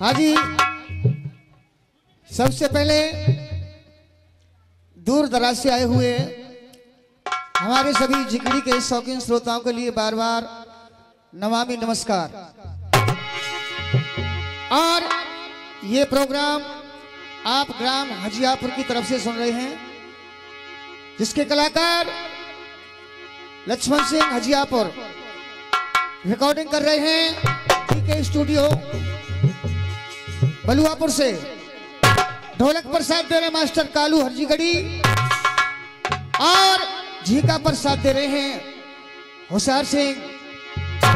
हाँ जी, सबसे पहले दूर दराज से आए हुए हमारे सभी जिगरी के शौकीन श्रोताओं के लिए बार बार नमामि नमस्कार। और ये प्रोग्राम आप ग्राम हजियापुर की तरफ से सुन रहे हैं, जिसके कलाकार लक्ष्मण सिंह हजियापुर रिकॉर्डिंग कर रहे हैं के स्टूडियो बलुआपुर से। ढोलक पर साथ दे रहे मास्टर कालू हरजीगढ़ी और झीका पर साथ दे रहे हैं होशियार सिंह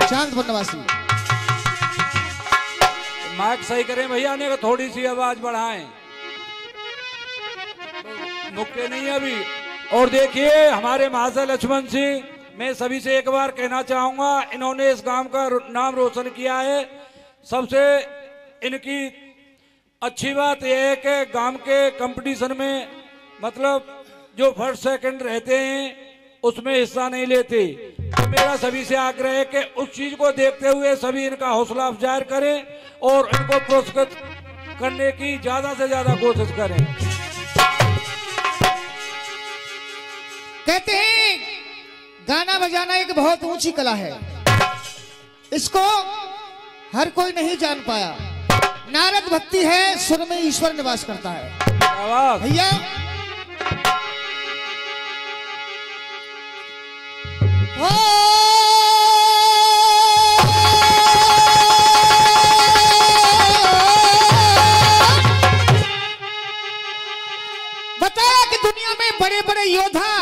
चांदपुर निवासी। माइक सही करें भैया, ने थोड़ी सी आवाज बढ़ाएं, मुक्के नहीं अभी। और देखिए हमारे महाशय लक्ष्मण सिंह, मैं सभी से एक बार कहना चाहूंगा, इन्होंने इस गांव का नाम रोशन किया है। सबसे इनकी अच्छी बात यह है कि गांव के कंपटीशन में मतलब जो फर्स्ट सेकंड रहते हैं उसमें हिस्सा नहीं लेते। तो मेरा सभी से आग्रह है कि उस चीज को देखते हुए सभी इनका हौसला अफजाई करें और इनको पुरस्कृत करने की ज्यादा से ज्यादा कोशिश करें। कहते हैं गाना बजाना एक बहुत ऊंची कला है, इसको हर कोई नहीं जान पाया। नारद भक्ति है, सुर में ईश्वर निवास करता है। भैया बताया कि दुनिया में बड़े बड़े योद्धा,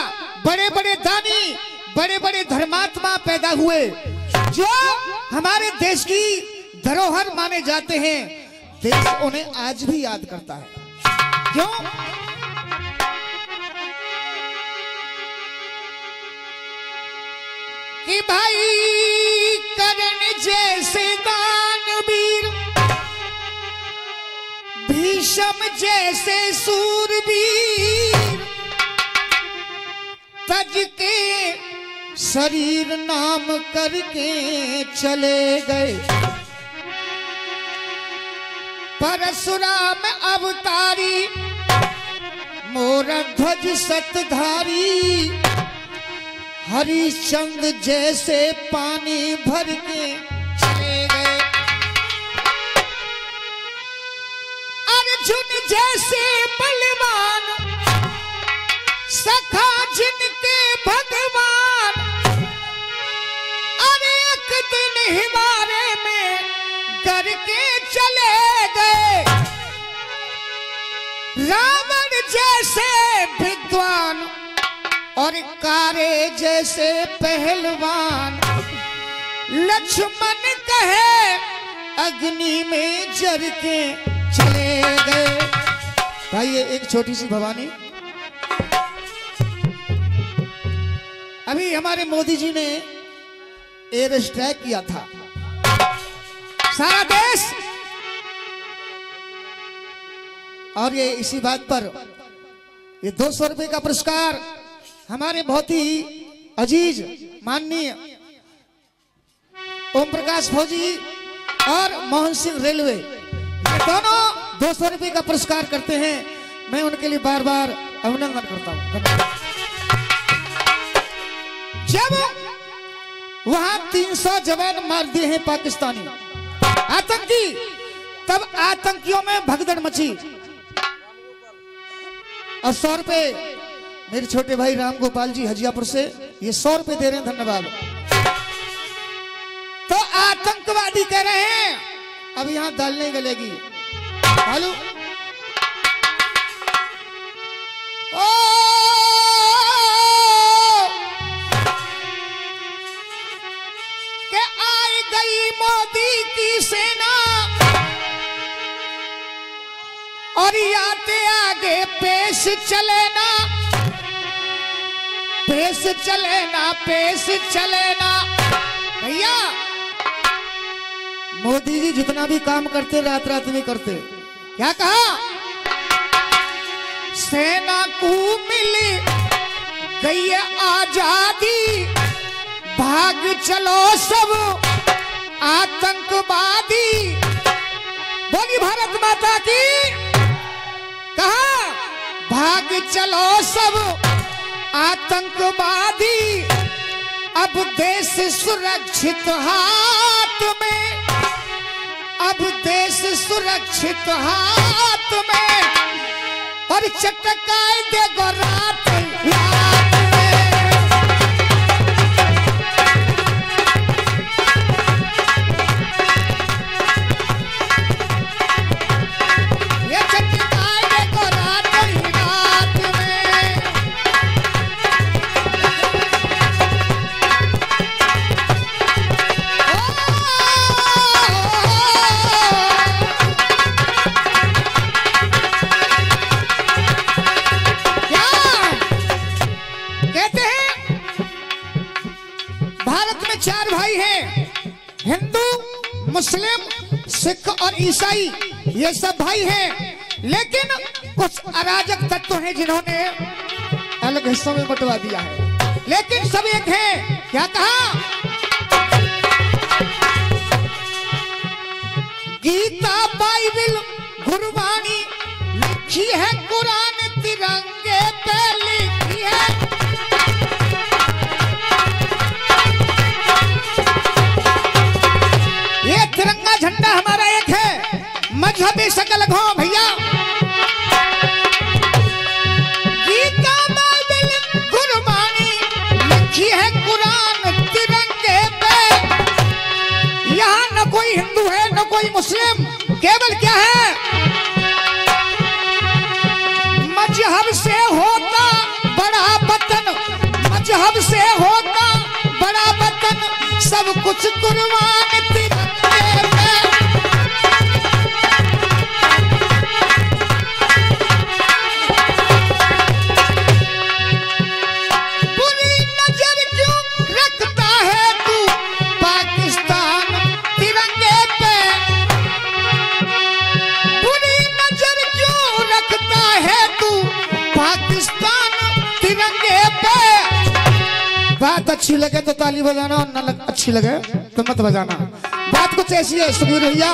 बड़े बड़े दानी, बड़े बड़े धर्मात्मा पैदा हुए जो हमारे देश की धरोहर माने जाते हैं। देश उन्हें आज भी याद करता है। क्यों? कि भाई कर्ण जैसे दानवीर, भीष्म जैसे सूरवीर, तज के शरीर नाम करके चले गए। परशुराम अवतारी, मोर ध्वज सतधारी, हरिश्चंद्र जैसे पानी भर के चले गए। अर्जुन जैसे बलवान, सखा जिनके भगवान, अरे एक दिन हिमालय में करके चले गए। रावण जैसे विद्वान और कारे जैसे पहलवान, लक्ष्मण कहे अग्नि में जल के चले गए। भाई ये एक छोटी सी भवानी, अभी हमारे मोदी जी ने एयर स्ट्राइक किया था, सारा देश, और ये इसी बात पर ये 200 रुपए का पुरस्कार हमारे बहुत ही अजीज माननीय ओम प्रकाश फौजी और मोहन सिंह रेलवे, ये दोनों 200 रुपए का पुरस्कार करते हैं। मैं उनके लिए बार बार अभिनंदन करता हूं। जब वहां 300 जवान मार दिए हैं पाकिस्तानी आतंकी, तब आतंकियों में भगदड़ मची और 100 रुपए मेरे छोटे भाई राम गोपाल जी हजियापुर से ये 100 रुपए दे रहे हैं, धन्यवाद। तो आतंकवादी कह रहे हैं अब यहां दाल नहीं गलेगी। हेलो के आई गई मोदी की सेना और आते आगे पेश चले ना, पेश चले ना, पेश चले ना। भैया मोदी जी जितना भी काम करते रात रात में करते, क्या कहा? सेना को मिली गई आजादी, भाग चलो सब आतंकवादी, बोली भारत माता की। कहा भाग चलो सब आतंकवादी, अब देश सुरक्षित हाथ में, अब देश सुरक्षित हाथ में, और चटकाए देगो रात रात में। ये चटकाए देगो रात रात में। कहते हैं भारत में 4 भाई हैं, हिंदू, मुस्लिम, सिख और ईसाई, ये सब भाई हैं। लेकिन कुछ अराजक तत्व हैं जिन्होंने अलग हिस्सों में बंटवा दिया है, लेकिन सब एक हैं। क्या कहा? गीता, बाइबिल, गुरबानी लिखी है, कुरान तिरंगे पे लिखी है। ये तिरंगा झंडा हमारा एक है, मजहबी शकल हो भैया। गीता, बाइबिल, गुरबानी लिखी है, कुरान तिरंगे पे। यहाँ न कोई हिंदू है न कोई मुस्लिम, केवल क्या है? मजहब से होता बड़ा वतन, मजहब से होता बड़ा वतन, सब कुछ कुर्बान तिरंगे पे। बुरी नजर क्यों रखता है तू पाकिस्तान तिरंगे पे? बुरी नजर क्यों रखता है तू पाकिस्तान तिरंगे पे? बात अच्छी लगे तो ताली बजाना, और न अच्छी लगे तो मत बजाना। बात कुछ ऐसी है सुबीर भैया।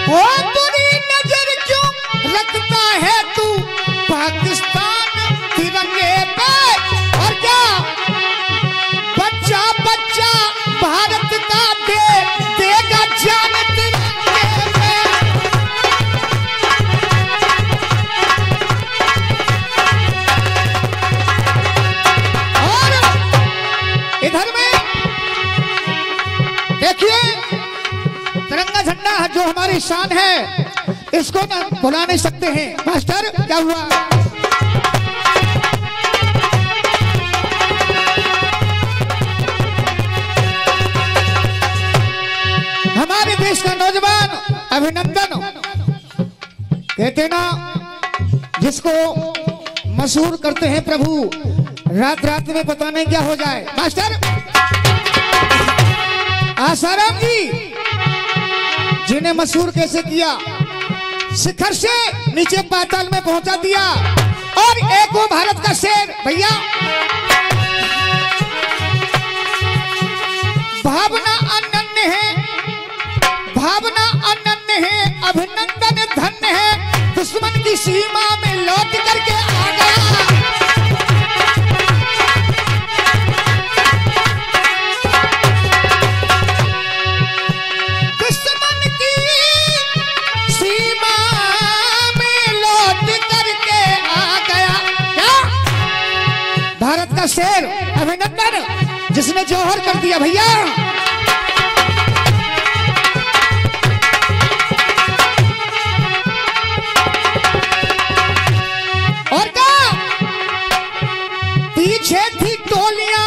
वो बुरी नजर क्यों रखता है तू पाकिस्तान तिरंगे पे? और क्या बच्चा बच्चा भारत का देगा जान तिरंगे पे। इधर में देखिए तिरंगा झंडा जो हमारी शान है, इसको ना भुला नहीं सकते हैं। मास्टर क्या हुआ? हमारे देश का नौजवान अभिनंदन, कहते ना जिसको मशहूर करते हैं प्रभु, रात रात में पता नहीं क्या हो जाए। मास्टर आसाराम जी जिन्हें मशहूर कैसे किया, शिखर से नीचे पाताल में पहुंचा दिया। और एक वो भारत का शेर भैया, भावना अनन्य है, भावना अनन्य है, अभिनंदन धन्य है, दुश्मन की सीमा में लौट करके आ गया। भारत का शेर अभिनंदन, जिसने जौहर कर दिया भैया। और क्या पीछे थी टोलियां,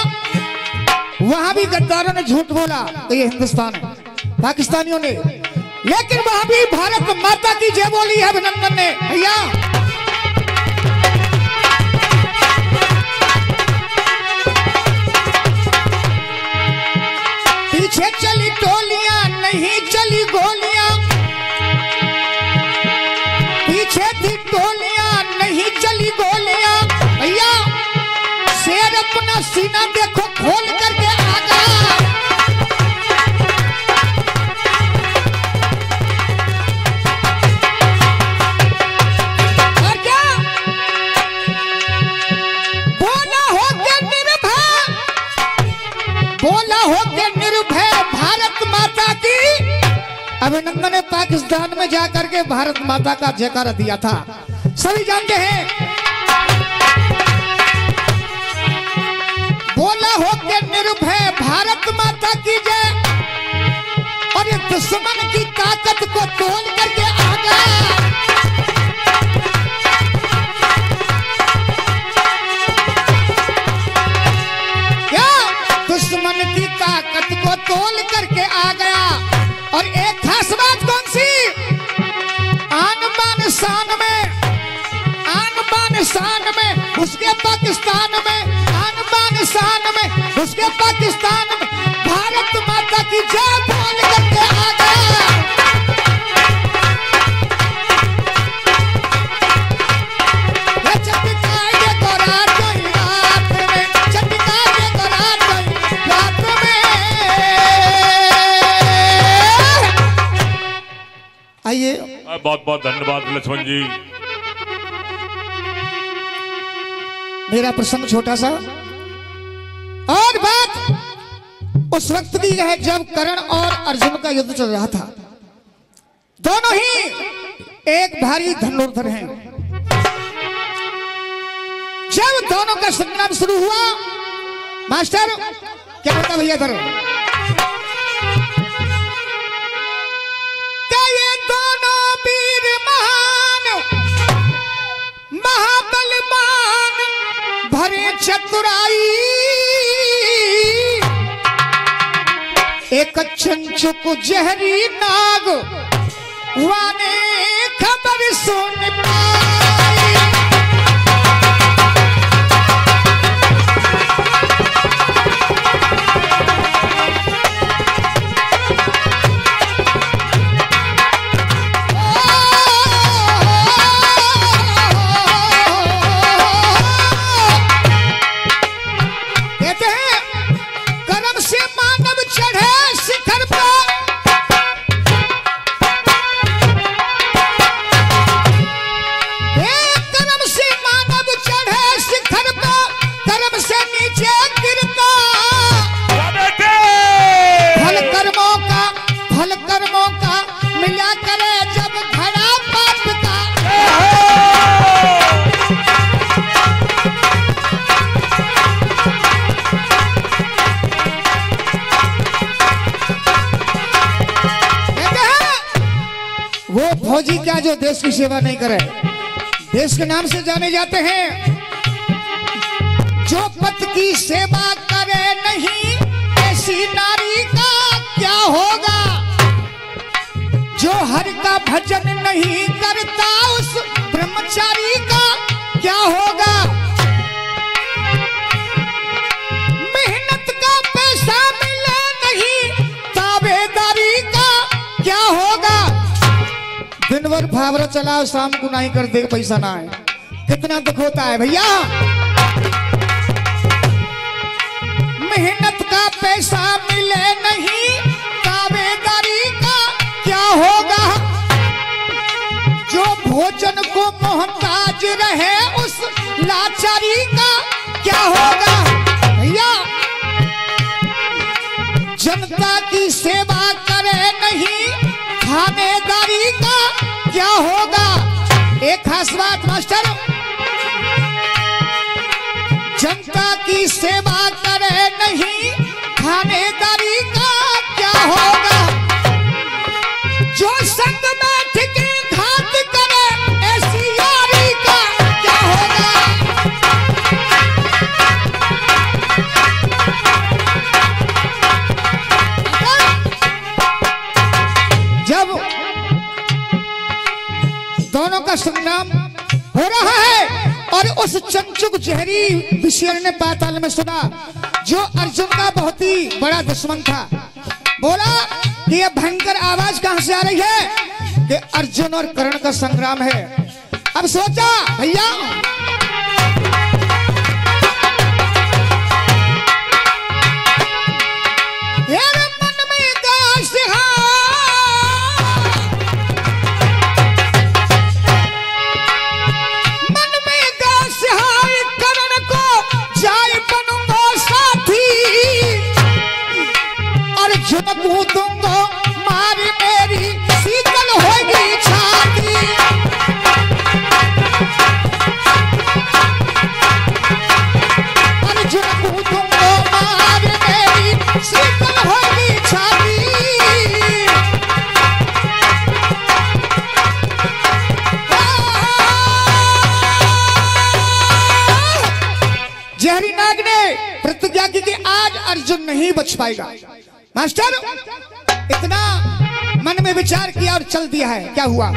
वहां भी गद्दारों ने झूठ बोला तो ये हिंदुस्तान है, पाकिस्तानियों ने, लेकिन वहां भी भारत माता की जय बोली है अभिनंदन ने भैया। पीछे चली टोलियां नहीं चली गोलियां, पीछे थी टोलियां नहीं चली गोलियां भैया। शेर अपना सीना देखो खोल करके आ गया। अभिनंदन ने पाकिस्तान में जाकर के भारत माता का जयकारा दिया था, सभी जानते हैं। बोला हो के निर्भय भारत माता की जय, और ये दुश्मन की ताकत को तोड़ करके आ गया। क्या दुश्मन की ताकत को तोड़ करके आ गया। और एक खास बात कौन सी, आन बान शान में, आन बान शान में उसके पाकिस्तान में, आन बान शान में उसके पाकिस्तान में भारत माता की जय बोल करके आ गया। चटकाए तो रात गई रात में, चटकाए तो रात गई रात में। आइए, बहुत बहुत धन्यवाद लक्ष्मण जी। मेरा प्रसंग छोटा सा। और बात उस वक्त की है जब कर्ण और अर्जुन का युद्ध चल रहा था। दोनों ही एक भारी धनुर्धर हैं। जब दोनों का संग्राम शुरू हुआ, मास्टर क्या होता भैया धरो, महाबलवान भरे चतुराई, एक चंचुक जहरी नाग वाने खबर सुन पाई। फौजी क्या जो देश की सेवा नहीं करे, देश के नाम से जाने जाते हैं। जो पति की सेवा करे नहीं, ऐसी नारी का क्या होगा। जो हरि का भजन नहीं करता, उस ब्रह्मचारी का क्या होगा। मेहनत का पैसा मिले नहीं, ताबेदारी का क्या होगा। दिन भर फावरा चलाओ, शाम को नहीं कर दे पैसा ना है, कितना दुख होता है भैया। मेहनत का पैसा मिले नहीं, ताबेदारी का क्या होगा। जो भोजन को मोहताज रहे, उस लाचारी का क्या होगा भैया। जनता की सेवा करे नहीं, थानेदारी का क्या होगा। एक खास बात मास्टर, जनता की सेवा करे नहीं, थानेदारी का क्या होगा। जो संग में ठिके घात करे, ऐसी यारी का क्या होगा। जब दोनों का संग्राम हो रहा है और उस चंचुक जहरी विषय ने पाताल में सुना, जो अर्जुन का बहुत ही बड़ा दुश्मन था। बोला कि यह भयंकर आवाज कहां से आ रही है, कि अर्जुन और कर्ण का संग्राम है। अब सोचा भैया, मन में दूंगा मारी मेरी जहरी नाग ने प्रतिज्ञा की कि आज अर्जुन नहीं बच पाएगा। मास्टर इतना मन में विचार किया और चल दिया है। क्या हुआ?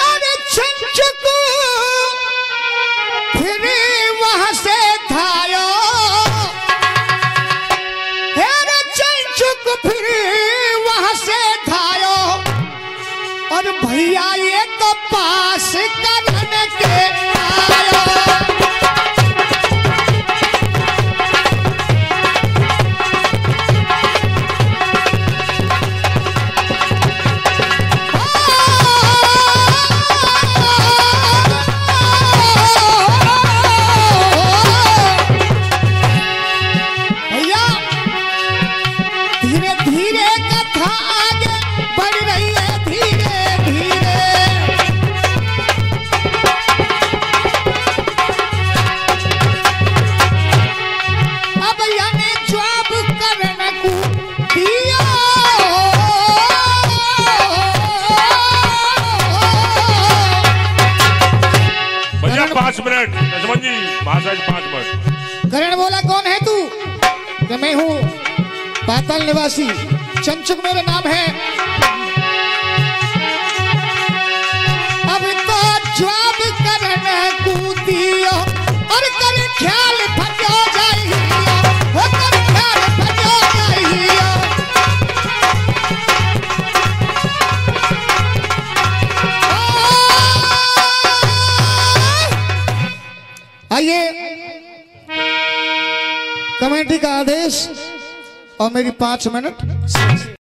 अरे चंचक फिर वहां से धायो, अरे चंचक फिर वहां से धायो, और भैया ये तो पास करने के आयो। भैया धीरे धीरे कथा आगे बढ़ रही है, धीरे धीरे। अब भैया ने जवाब करने को दिया, भैया 5 मिनट लक्ष्मण जी, महाराज 5 मिनट। करण बोला कौन है तू? कि मैं हूँ पाताल निवासी, चंचुक मेरा नाम है। अब तो जवाब करने को दियो, और कर ख्याल फटो जाइयो, हो कर ख्याल फटो जाइयो। आइए कमेटी का आदेश और मेरी 5 मिनट।